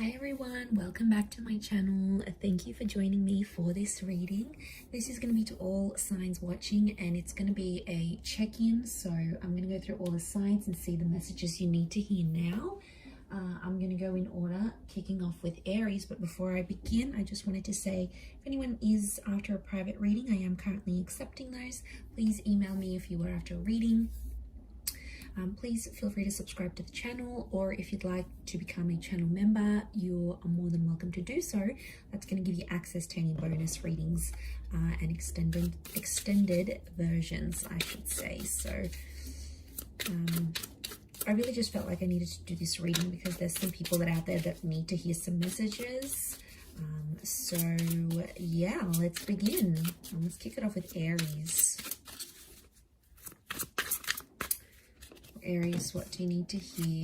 Hi everyone, welcome back to my channel. Thank you for joining me for this reading. This is going to be to all signs watching, and it's going to be a check-in. So I'm going to go through all the signs and see the messages you need to hear now. I'm going to go in order, kicking off with Aries. But before I begin, I just wanted to say, if anyone is after a private reading, I am currently accepting those. Please email me if you are after a reading. Please feel free to subscribe to the channel, or if you'd like to become a channel member, you are more than welcome to do so. That's going to give you access to any bonus readings and extended versions, I should say. So I really just felt like I needed to do this reading because there's some people that are out there that need to hear some messages. So yeah, let's begin. Let's kick it off with Aries. Aries, what do you need to hear?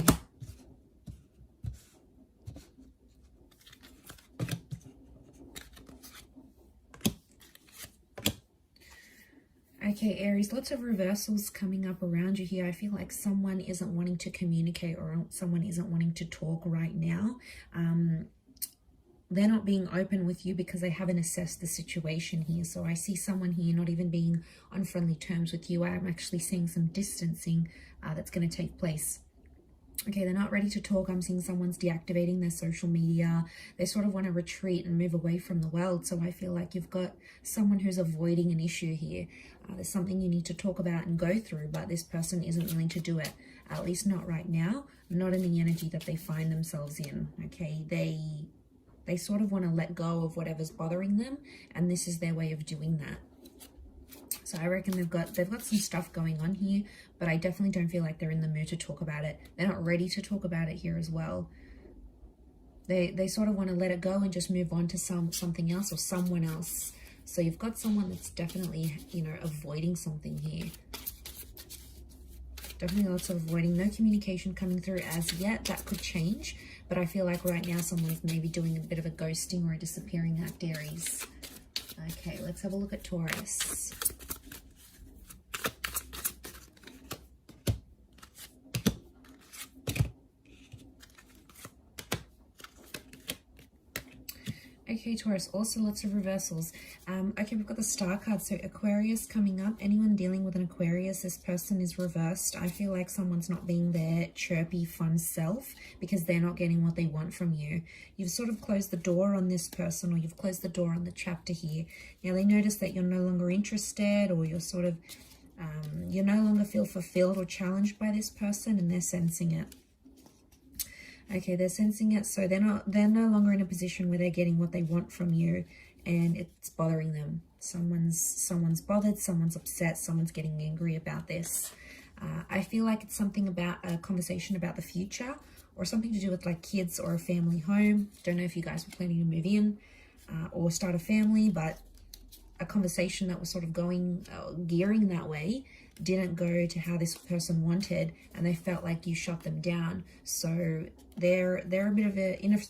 Okay, Aries, lots of reversals coming up around you here. I feel like someone isn't wanting to communicate, or someone isn't wanting to talk right now. They're not being open with you because they haven't assessed the situation here. So I see someone here not even being on friendly terms with you. I'm actually seeing some distancing that's going to take place. Okay, they're not ready to talk. I'm seeing someone's deactivating their social media. They sort of want to retreat and move away from the world. So I feel like you've got someone who's avoiding an issue here. There's something you need to talk about and go through, but this person isn't willing to do it, at least not right now, not in the energy that they find themselves in. Okay, they sort of want to let go of whatever's bothering them, and this is their way of doing that. So I reckon they've got some stuff going on here, but I definitely don't feel like they're in the mood to talk about it. They're not ready to talk about it here as well. They sort of want to let it go and just move on to something else or someone else. So you've got someone that's definitely, avoiding something here. Definitely lots of avoiding. No communication coming through as yet. That could change. But I feel like right now someone's maybe doing a bit of a ghosting or a disappearing act, Aries. Okay, let's have a look at Taurus. Okay, Taurus, also lots of reversals. Okay, we've got the Star card, so Aquarius coming up. Anyone dealing with an Aquarius, this person is reversed. I feel like someone's not being their chirpy, fun self because they're not getting what they want from you. You've sort of closed the door on this person, or you've closed the door on the chapter here. Now, they notice that you're no longer interested, or you're sort of, you no longer feel fulfilled or challenged by this person, and they're sensing it. Okay, they're sensing it, so they're no longer in a position where they're getting what they want from you, and it's bothering them. Someone's bothered, someone's upset, someone's getting angry about this. I feel like it's something about a conversation about the future, or something to do with like kids or a family home. Don't know if you guys were planning to move in or start a family, but a conversation that was sort of gearing that way didn't go to how this person wanted, and they felt like you shut them down. So they're a bit of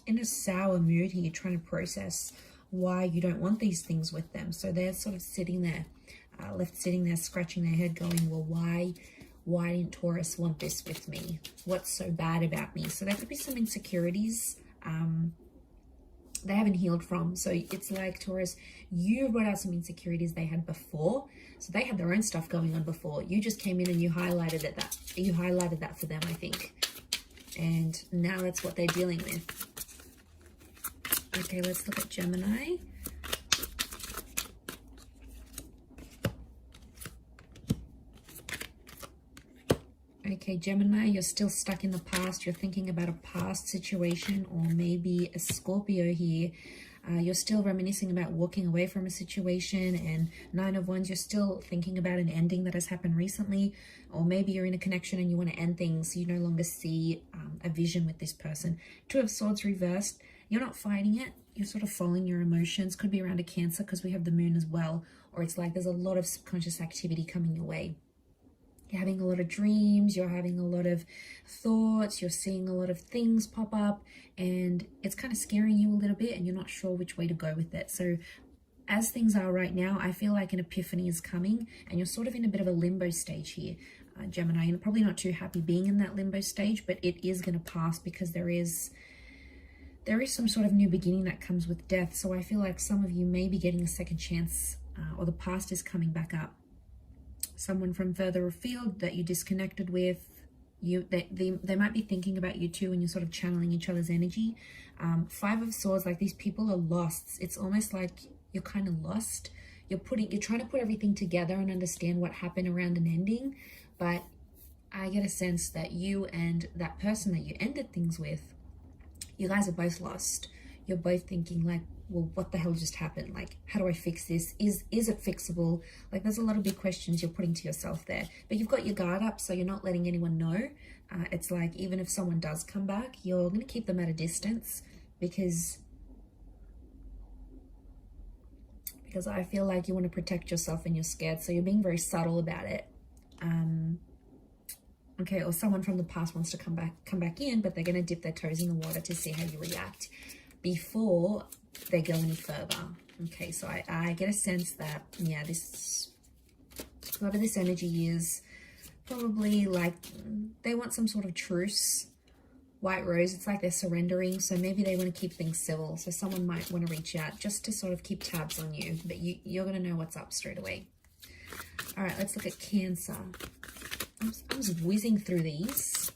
in a sour mood here, trying to process why you don't want these things with them. So they're sort of sitting there, left sitting there, scratching their head, going, well, why didn't Taurus want this with me? What's so bad about me? So there could be some insecurities they haven't healed from. So it's like, Taurus, you brought out some insecurities they had before. So they had their own stuff going on before. You just came in and you highlighted that for them, I think. And now that's what they're dealing with. Okay, let's look at Gemini. Okay, Gemini, you're still stuck in the past. You're thinking about a past situation, or maybe a Scorpio here. You're still reminiscing about walking away from a situation, and 9 of Wands, you're still thinking about an ending that has happened recently, or maybe you're in a connection and you want to end things. So you no longer see a vision with this person. 2 of Swords reversed. You're not fighting it. You're sort of following your emotions. Could be around a Cancer because we have the moon as well, or it's like there's a lot of subconscious activity coming your way. You're having a lot of dreams, you're having a lot of thoughts, you're seeing a lot of things pop up, and it's kind of scaring you a little bit, and you're not sure which way to go with it. So as things are right now, I feel like an epiphany is coming, and you're sort of in a bit of a limbo stage here. Gemini, you're probably not too happy being in that limbo stage, but it is going to pass because there is there is some sort of new beginning that comes with death. So I feel like some of you may be getting a second chance, or the past is coming back up. Someone from further afield that you disconnected with, they might be thinking about you too, and you're sort of channeling each other's energy. Five of Swords, like these people are lost. It's almost like you're kind of lost. You're trying to put everything together and understand what happened around an ending, but I get a sense that you and that person that you ended things with, you guys are both lost. You're both thinking like, well, what the hell just happened? Like, how do I fix this? Is it fixable? Like, there's a lot of big questions you're putting to yourself there, but you've got your guard up, so you're not letting anyone know. It's like, even if someone does come back, you're going to keep them at a distance, because I feel like you want to protect yourself and you're scared, so you're being very subtle about it. Okay, or someone from the past wants to come back in, but they're going to dip their toes in the water to see how you react before they go any further. Okay, so I get a sense that, yeah, whoever this energy is, probably like they want some sort of truce. White Rose, it's like they're surrendering, so maybe they want to keep things civil. So someone might want to reach out just to sort of keep tabs on you, but you're going to know what's up straight away. All right, let's look at Cancer. I'm just whizzing through these.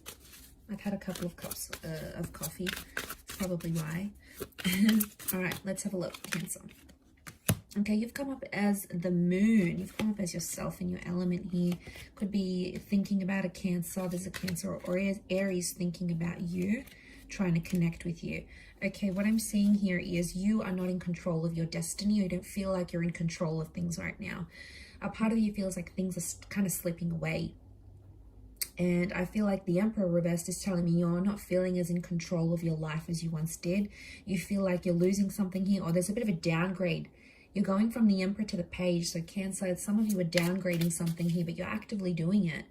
I've had a couple of cups of coffee. That's probably why. All right, let's have a look. Cancer. Okay, you've come up as the Moon. You've come up as yourself in your element here. Could be thinking about a Cancer. There's a Cancer or Aries thinking about you, trying to connect with you. Okay, what I'm seeing here is you are not in control of your destiny. You don't feel like you're in control of things right now. A part of you feels like things are kind of slipping away. And I feel like the Emperor reversed is telling me you're not feeling as in control of your life as you once did. You feel like you're losing something here, or there's a bit of a downgrade. You're going from the Emperor to the Page. So Cancer, some of you are downgrading something here, but you're actively doing it.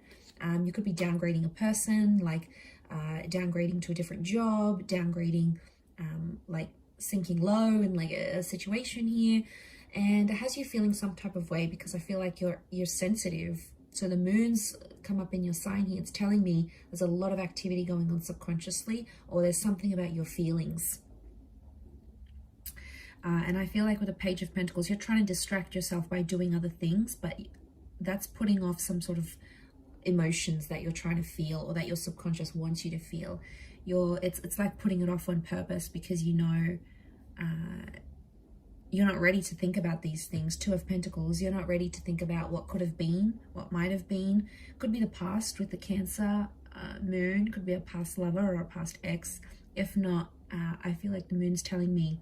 You could be downgrading a person, like downgrading to a different job, downgrading, like sinking low in like a situation here. And it has you feeling some type of way, because I feel like you're sensitive. So the Moon's come up in your sign here. It's telling me there's a lot of activity going on subconsciously, or there's something about your feelings. And I feel like with the Page of Pentacles, you're trying to distract yourself by doing other things, but that's putting off some sort of emotions that you're trying to feel, or that your subconscious wants you to feel. It's like putting it off on purpose, because you know you're not ready to think about these things. Two of Pentacles, you're not ready to think about what could have been, what might have been. Could be the past with the Cancer Moon, could be a past lover or a past ex. If not, I feel like the Moon's telling me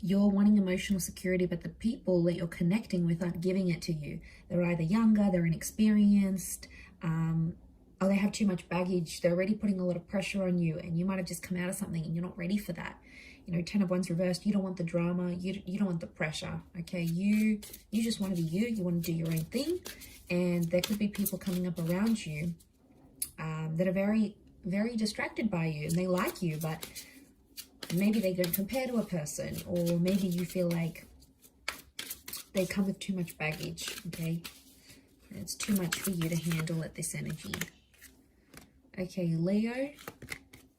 you're wanting emotional security, but the people that you're connecting with aren't giving it to you. They're either younger, they're inexperienced, or they have too much baggage. They're already putting a lot of pressure on you, and you might have just come out of something and you're not ready for that. You know, 10 of Wands reversed, you don't want the drama, you don't want the pressure, okay? You just want to be you want to do your own thing, and there could be people coming up around you that are very, very distracted by you, and they like you, but maybe they don't compare to a person, or maybe you feel like they come with too much baggage, okay? It's too much for you to handle at this energy. Okay, Leo,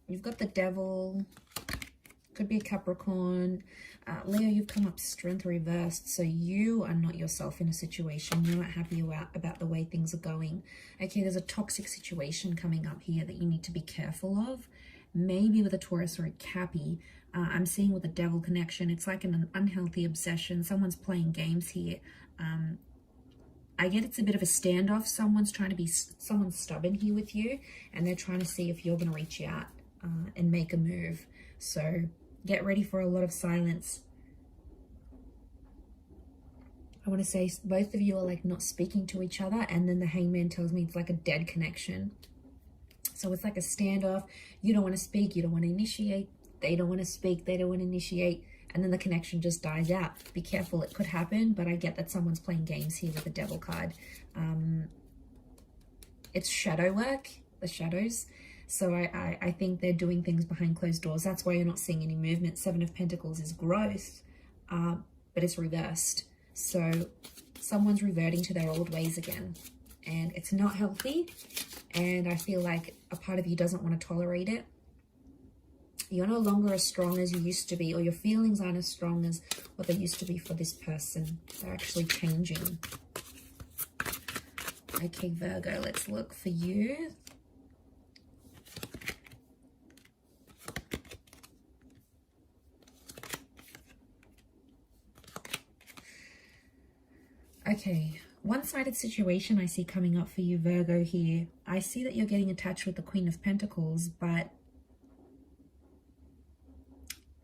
you've got the Devil. Could be a Capricorn. Leo, you've come up Strength reversed, so you are not yourself in a situation. You're not happy about the way things are going. Okay, there's a toxic situation coming up here that you need to be careful of. Maybe with a Taurus or a Cappy. I'm seeing with a Devil connection, it's like an unhealthy obsession. Someone's playing games here. I get it's a bit of a standoff. Someone's stubborn here with you, and they're trying to see if you're going to reach out and make a move. So get ready for a lot of silence. I want to say both of you are like not speaking to each other, and then the Hangman tells me it's like a dead connection. So it's like a standoff. You don't want to speak, you don't want to initiate. They don't want to speak, they don't want to initiate. And then the connection just dies out. Be careful, it could happen, but I get that someone's playing games here with the Devil card. It's shadow work, the shadows. So I think they're doing things behind closed doors. That's why you're not seeing any movement. Seven of Pentacles is growth, but it's reversed. So someone's reverting to their old ways again, and it's not healthy. And I feel like a part of you doesn't want to tolerate it. You're no longer as strong as you used to be, or your feelings aren't as strong as what they used to be for this person. They're actually changing. Okay, Virgo, let's look for you. Okay, one-sided situation I see coming up for you, Virgo, here. I see that you're getting attached with the Queen of Pentacles, but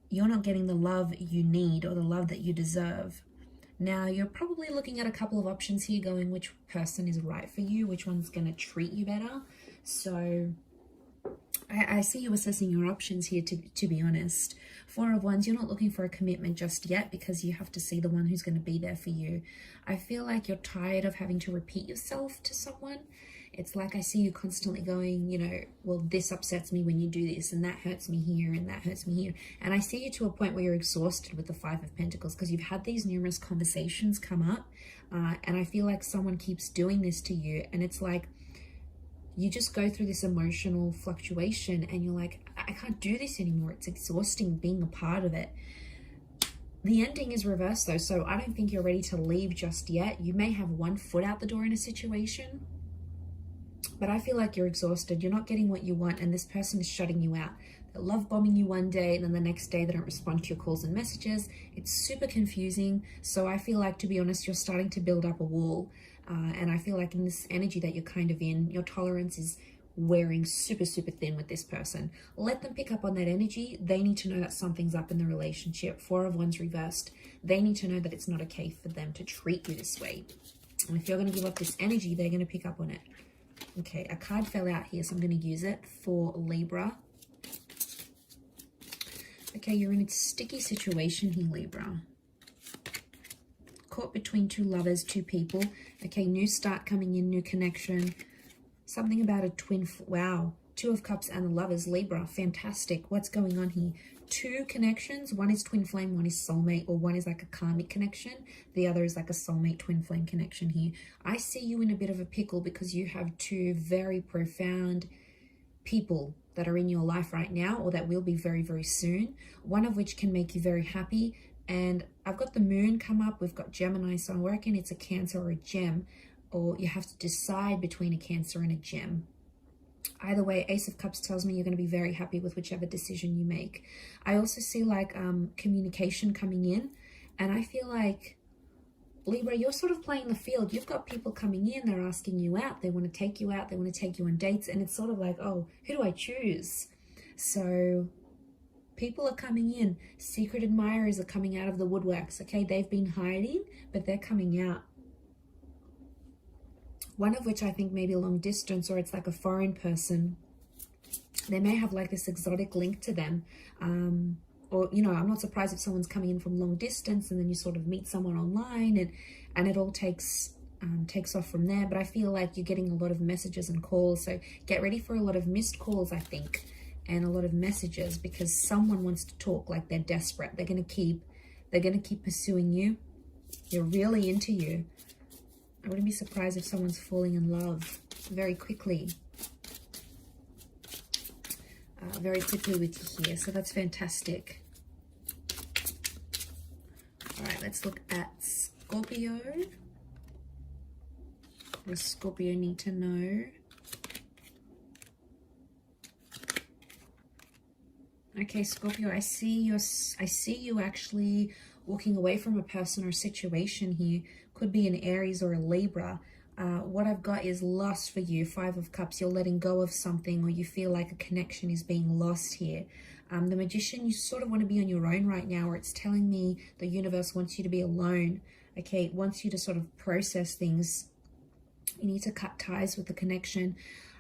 you're not getting the love you need or the love that you deserve. Now, you're probably looking at a couple of options here, going which person is right for you, which one's going to treat you better. So I see you assessing your options here, to be honest. Four of Wands, you're not looking for a commitment just yet because you have to see the one who's going to be there for you. I feel like you're tired of having to repeat yourself to someone. It's like I see you constantly going, you know, well, this upsets me when you do this, and that hurts me here, and that hurts me here. And I see you to a point where you're exhausted with the Five of Pentacles because you've had these numerous conversations come up, and I feel like someone keeps doing this to you, and it's like you just go through this emotional fluctuation and you're like, I can't do this anymore. It's exhausting being a part of it. The ending is reversed though, so I don't think you're ready to leave just yet. You may have one foot out the door in a situation, but I feel like you're exhausted. You're not getting what you want, and this person is shutting you out. They're love bombing you one day, and then the next day they don't respond to your calls and messages. It's super confusing. So I feel like, to be honest, you're starting to build up a wall. And I feel like in this energy that you're kind of in, your tolerance is wearing super, super thin with this person. Let them pick up on that energy. They need to know that something's up in the relationship. Four of Wands reversed. They need to know that it's not okay for them to treat you this way. And if you're going to give up this energy, they're going to pick up on it. Okay, a card fell out here, so I'm going to use it for Libra. Okay, you're in a sticky situation here, Libra. Caught between two lovers, two people. Okay, new start coming in, new connection. Something about a twin, wow. Two of Cups and the Lovers, Libra, fantastic. What's going on here? Two connections, one is twin flame, one is soulmate, or one is like a karmic connection. The other is like a soulmate twin flame connection here. I see you in a bit of a pickle because you have two very profound people that are in your life right now, or that will be very, very soon. One of which can make you very happy. And I've got the moon come up. We've got Gemini, so I reckon it's a Cancer or a Gem, or you have to decide between a Cancer and a Gem. Either way, Ace of Cups tells me you're going to be very happy with whichever decision you make. I also see like communication coming in, and I feel like, Libra, you're sort of playing the field. You've got people coming in, they're asking you out, they want to take you out, they want to take you on dates, and it's sort of like, oh, who do I choose? So people are coming in. Secret admirers are coming out of the woodworks, okay? They've been hiding, but they're coming out. One of which I think may be long distance, or it's like a foreign person. They may have like this exotic link to them. Or, you know, I'm not surprised if someone's coming in from long distance and then you sort of meet someone online and it all takes off from there. But I feel like you're getting a lot of messages and calls. So get ready for a lot of missed calls, I think, and a lot of messages, because someone wants to talk, like they're desperate. They're going to keep pursuing you. They're really into you. I wouldn't be surprised if someone's falling in love very quickly. Very quickly with you here. So that's fantastic. All right, let's look at Scorpio. What does Scorpio need to know? Okay, Scorpio, I see you actually walking away from a person or situation here. Could be an Aries or a Libra. What I've got is lost for you. Five of Cups, you're letting go of something, or you feel like a connection is being lost here. The Magician, you sort of want to be on your own right now, or it's telling me the universe wants you to be alone. Okay, it wants you to sort of process things. You need to cut ties with the connection.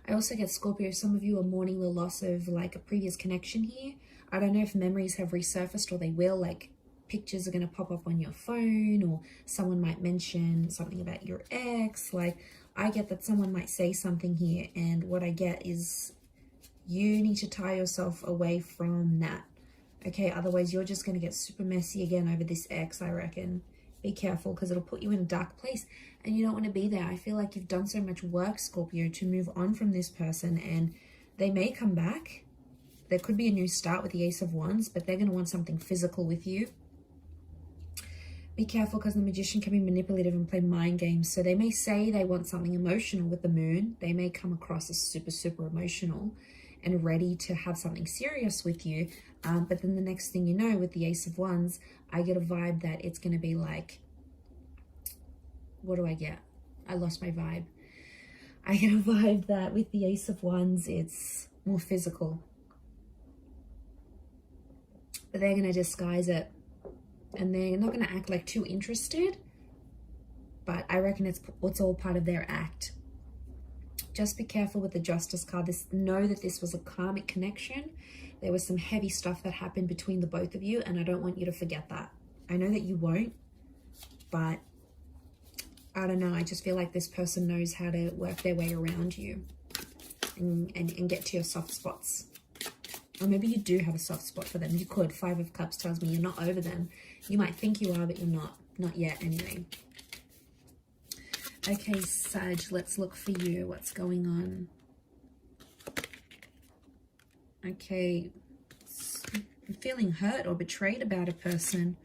I also get, Scorpio, some of you are mourning the loss of like a previous connection here. I don't know if memories have resurfaced, or they will, like pictures are going to pop up on your phone, or someone might mention something about your ex. Like, I get that someone might say something here, and what I get is you need to tie yourself away from that. Okay, otherwise you're just going to get super messy again over this ex, I reckon. Be careful, because it'll put you in a dark place and you don't want to be there. I feel like you've done so much work, Scorpio, to move on from this person, and they may come back. there could be a new start with the Ace of Wands, but they're going to want something physical with you. Be careful, because the Magician can be manipulative and play mind games. So they may say they want something emotional with the Moon. They may come across as super, super emotional and ready to have something serious with you. But then the next thing you know, with the Ace of Wands, I get a vibe that it's going to be like, what do I get? I lost my vibe. I get a vibe that with the Ace of Wands, it's more physical. But they're going to disguise it. And they're not going to act like too interested. But I reckon it's all part of their act. Just be careful with the Justice card. Know that this was a karmic connection. There was some heavy stuff that happened between the both of you. And I don't want you to forget that. I know that you won't. But I don't know. I just feel like this person knows how to work their way around you. And get to your soft spots. Or maybe you do have a soft spot for them. You could. 5 of Cups tells me you're not over them. You might think you are, but you're not. Not yet, anyway. Okay, Sag, let's look for you. What's going on? Okay. I'm feeling hurt or betrayed about a person.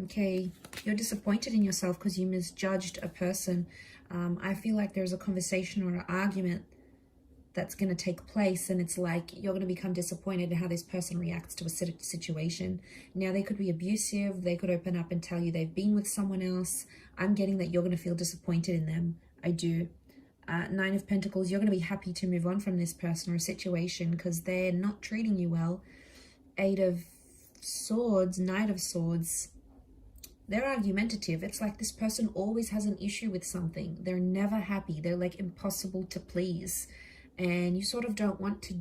Okay. You're disappointed in yourself because you misjudged a person. I feel like there's a conversation or an argument that's going to take place, and it's like you're going to become disappointed in how this person reacts to a situation. Now, they could be abusive. They could open up and tell you they've been with someone else. I'm getting that you're going to feel disappointed in them. I do. 9 of Pentacles, you're going to be happy to move on from this person or a situation because they're not treating you well. 8 of Swords, Knight of Swords, they're argumentative. It's like this person always has an issue with something. They're never happy. They're like impossible to please. And you sort of don't want to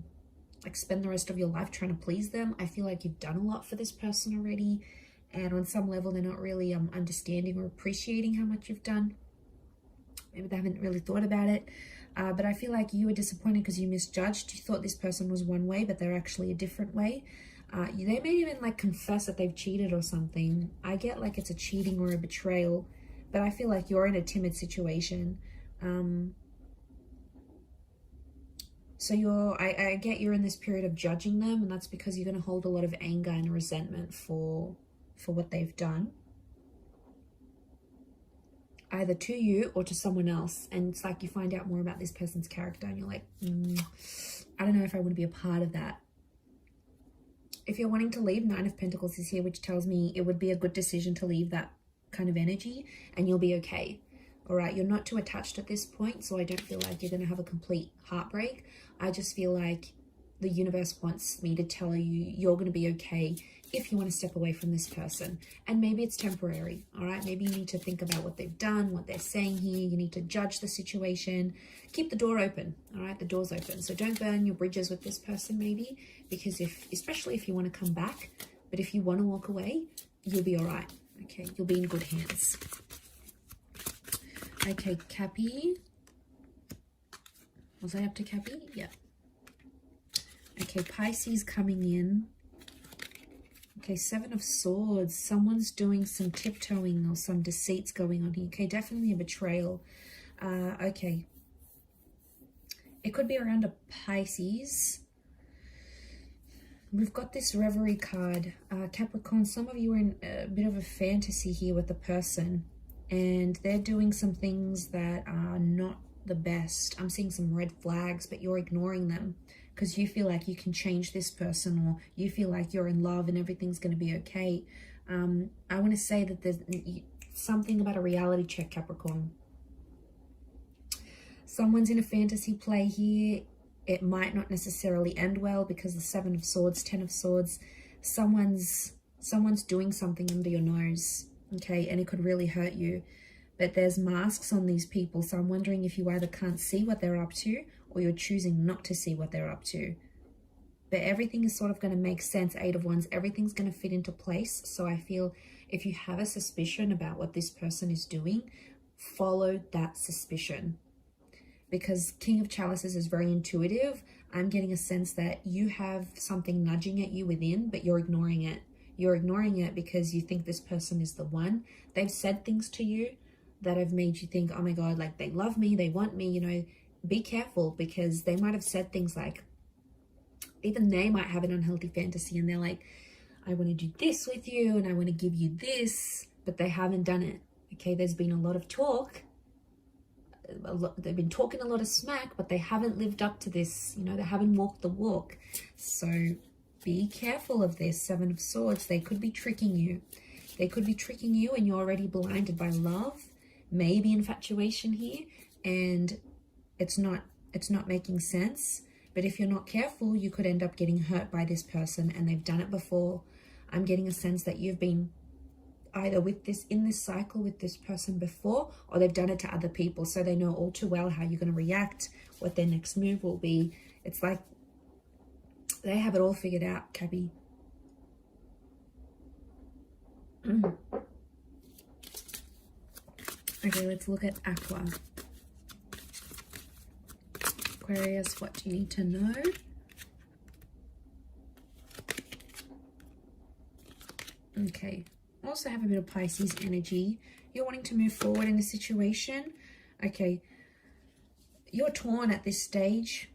like spend the rest of your life trying to please them. I feel like you've done a lot for this person already. And on some level, they're not really understanding or appreciating how much you've done. Maybe they haven't really thought about it. But I feel like you were disappointed because you misjudged. You thought this person was one way, but they're actually a different way. They may even like confess that they've cheated or something. I get like it's a cheating or a betrayal. But I feel like you're in a timid situation. So I get you're in this period of judging them, and that's because you're going to hold a lot of anger and resentment for what they've done. Either to you or to someone else. And it's like you find out more about this person's character and you're like, I don't know if I want to be a part of that. If you're wanting to leave, 9 of Pentacles is here, which tells me it would be a good decision to leave that kind of energy and you'll be okay. All right, you're not too attached at this point, so I don't feel like you're going to have a complete heartbreak. I just feel like the universe wants me to tell you you're going to be okay if you want to step away from this person. And maybe it's temporary, all right? Maybe you need to think about what they've done, what they're saying here. You need to judge the situation. Keep the door open, all right? The door's open. So don't burn your bridges with this person maybe, because especially if you want to come back, but if you want to walk away, you'll be all right, okay? You'll be in good hands. Okay, Cappy. Was I up to Cappy? Yeah. Okay, Pisces coming in. Okay, 7 of Swords. Someone's doing some tiptoeing or some deceits going on here. Okay, definitely a betrayal. Okay. It could be around a Pisces. We've got this Reverie card. Capricorn, some of you are in a bit of a fantasy here with the person. And they're doing some things that are not the best. I'm seeing some red flags, but you're ignoring them because you feel like you can change this person, or you feel like you're in love and everything's going to be okay. I want to say that there's something about a reality check, Capricorn. Someone's in a fantasy play here. It might not necessarily end well because the 7 of Swords, 10 of Swords, someone's doing something under your nose. Okay, and it could really hurt you. But there's masks on these people, so I'm wondering if you either can't see what they're up to or you're choosing not to see what they're up to. But everything is sort of going to make sense, 8 of Wands. Everything's going to fit into place. So I feel if you have a suspicion about what this person is doing, follow that suspicion. Because King of Chalices is very intuitive. I'm getting a sense that you have something nudging at you within, but you're ignoring it. You're ignoring it because you think this person is the one. They've said things to you that have made you think, oh my God, like they love me, they want me, you know. Be careful because they might have said things like, even they might have an unhealthy fantasy and they're like, I want to do this with you and I want to give you this, but they haven't done it. Okay, there's been a lot of talk. They've been talking a lot of smack, but they haven't lived up to this. You know, they haven't walked the walk. So be careful of this. 7 of Swords. They could be tricking you. They could be tricking you and you're already blinded by love, maybe infatuation here, and it's not making sense. But if you're not careful, you could end up getting hurt by this person, and they've done it before. I'm getting a sense that you've been either in this cycle with this person before, or they've done it to other people, so they know all too well how you're going to react, what their next move will be. It's like they have it all figured out, Cabby. Okay, let's look at Aqua. Aquarius, what do you need to know? Okay. Also have a bit of Pisces energy. You're wanting to move forward in a situation. Okay. You're torn at this stage.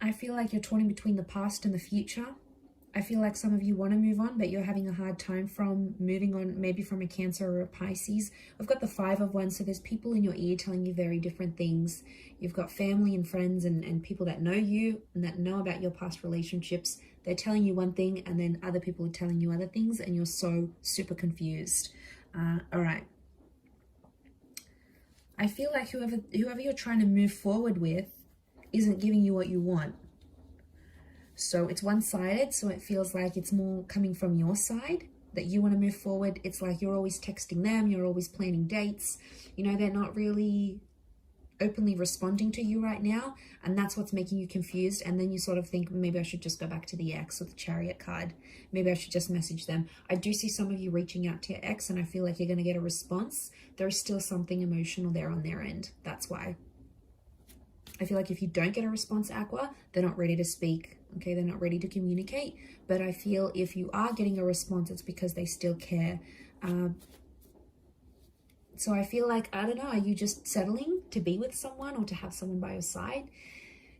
I feel like you're torn in between the past and the future. I feel like some of you want to move on, but you're having a hard time from moving on, maybe from a Cancer or a Pisces. We've got the 5 of Wands, so there's people in your ear telling you very different things. You've got family and friends and people that know you and that know about your past relationships. They're telling you one thing, and then other people are telling you other things, and you're so super confused. All right. I feel like whoever you're trying to move forward with isn't giving you what you want. So it's one-sided, so it feels like it's more coming from your side, that you want to move forward. It's like you're always texting them, you're always planning dates. You know, they're not really openly responding to you right now, and that's what's making you confused. And then you sort of think, maybe I should just go back to the ex with the Chariot card. Maybe I should just message them. I do see some of you reaching out to your ex, and I feel like you're going to get a response. There is still something emotional there on their end. That's why. I feel like if you don't get a response, Aqua, they're not ready to speak. Okay, they're not ready to communicate. But I feel if you are getting a response, it's because they still care. So I feel like, I don't know, are you just settling to be with someone or to have someone by your side?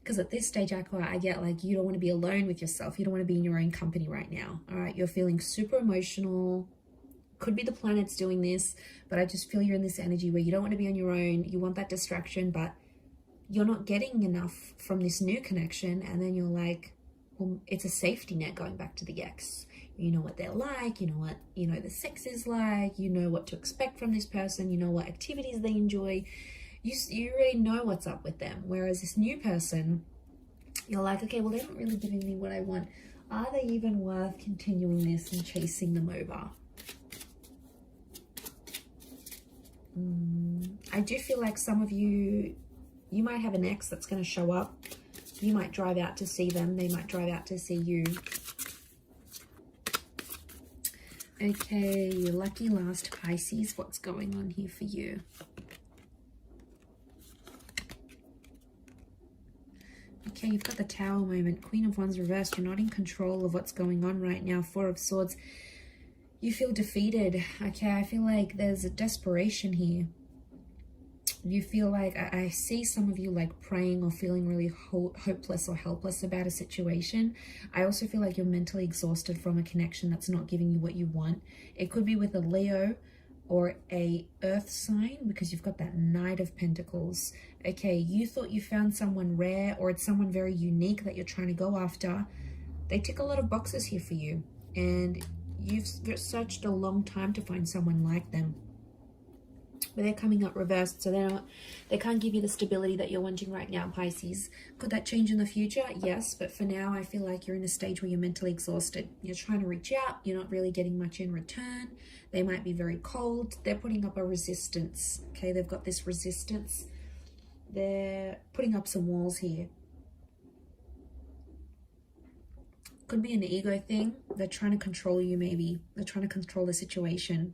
Because at this stage, Aqua, I get like you don't want to be alone with yourself. You don't want to be in your own company right now. All right, you're feeling super emotional. Could be the planets doing this, but I just feel you're in this energy where you don't want to be on your own. You want that distraction, but you're not getting enough from this new connection. And then you're like, well, it's a safety net going back to the ex. You know what they're like, you know what, the sex is like, you know what to expect from this person, you know what activities they enjoy. You already know what's up with them. Whereas this new person, you're like, okay, well, they're not really giving me what I want. Are they even worth continuing this and chasing them over? I do feel like some of you might have an ex that's going to show up. You might drive out to see them. They might drive out to see you. Okay, your lucky last Pisces. What's going on here for you? Okay, you've got the Tower moment. Queen of Wands reversed. You're not in control of what's going on right now. 4 of Swords. You feel defeated. Okay, I feel like there's a desperation here. You feel like, I see some of you like praying or feeling really hopeless or helpless about a situation. I also feel like you're mentally exhausted from a connection that's not giving you what you want. It could be with a Leo or a earth sign, because you've got that Knight of Pentacles. Okay, you thought you found someone rare, or it's someone very unique that you're trying to go after. They tick a lot of boxes here for you, and you've searched a long time to find someone like them. But they're coming up reversed, so they can't give you the stability that you're wanting right now, Pisces. Could that change in the future? Yes, but for now, I feel like you're in a stage where you're mentally exhausted. You're trying to reach out. You're not really getting much in return. They might be very cold. They're putting up a resistance. Okay, they've got this resistance. They're putting up some walls here. Could be an ego thing. They're trying to control you, maybe. They're trying to control the situation.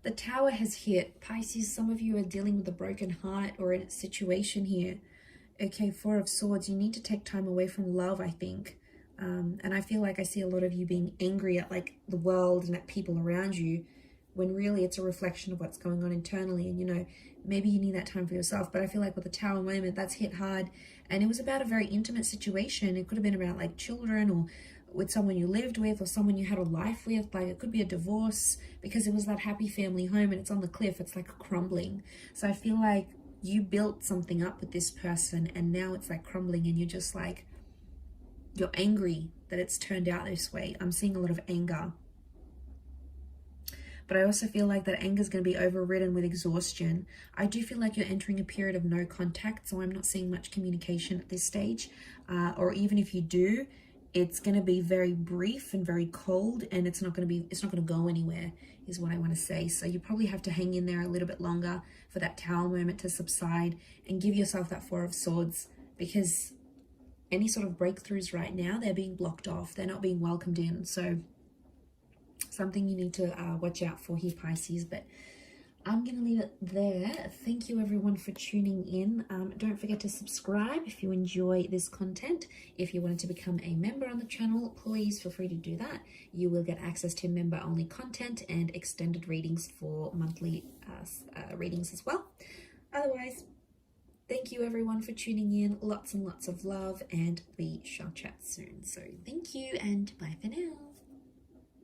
The Tower has hit. Pisces, some of you are dealing with a broken heart or in a situation here. Okay, 4 of Swords. You need to take time away from love, I think. And I feel like I see a lot of you being angry at like the world and at people around you when really it's a reflection of what's going on internally. And, you know, maybe you need that time for yourself. But I feel like with the Tower moment, that's hit hard. And it was about a very intimate situation. It could have been about like children, or with someone you lived with, or someone you had a life with. Like it could be a divorce, because it was that happy family home and it's on the cliff. It's like crumbling. So I feel like you built something up with this person and now it's like crumbling, and you're just like, you're angry that it's turned out this way. I'm seeing a lot of anger. But I also feel like that anger is going to be overridden with exhaustion. I do feel like you're entering a period of no contact, so I'm not seeing much communication at this stage. Or even if you do, it's going to be very brief and very cold, and it's not going to go anywhere, is what I want to say. So you probably have to hang in there a little bit longer for that Tower moment to subside, and give yourself that Four of Swords, because any sort of breakthroughs right now, they're being blocked off. They're not being welcomed in. So something you need to watch out for here, Pisces. But I'm going to leave it there. Thank you everyone for tuning in. Don't forget to subscribe if you enjoy this content. If you wanted to become a member on the channel, please feel free to do that. You will get access to member-only content and extended readings for monthly readings as well. Otherwise, thank you everyone for tuning in. Lots and lots of love, and we shall chat soon. So thank you and bye for now.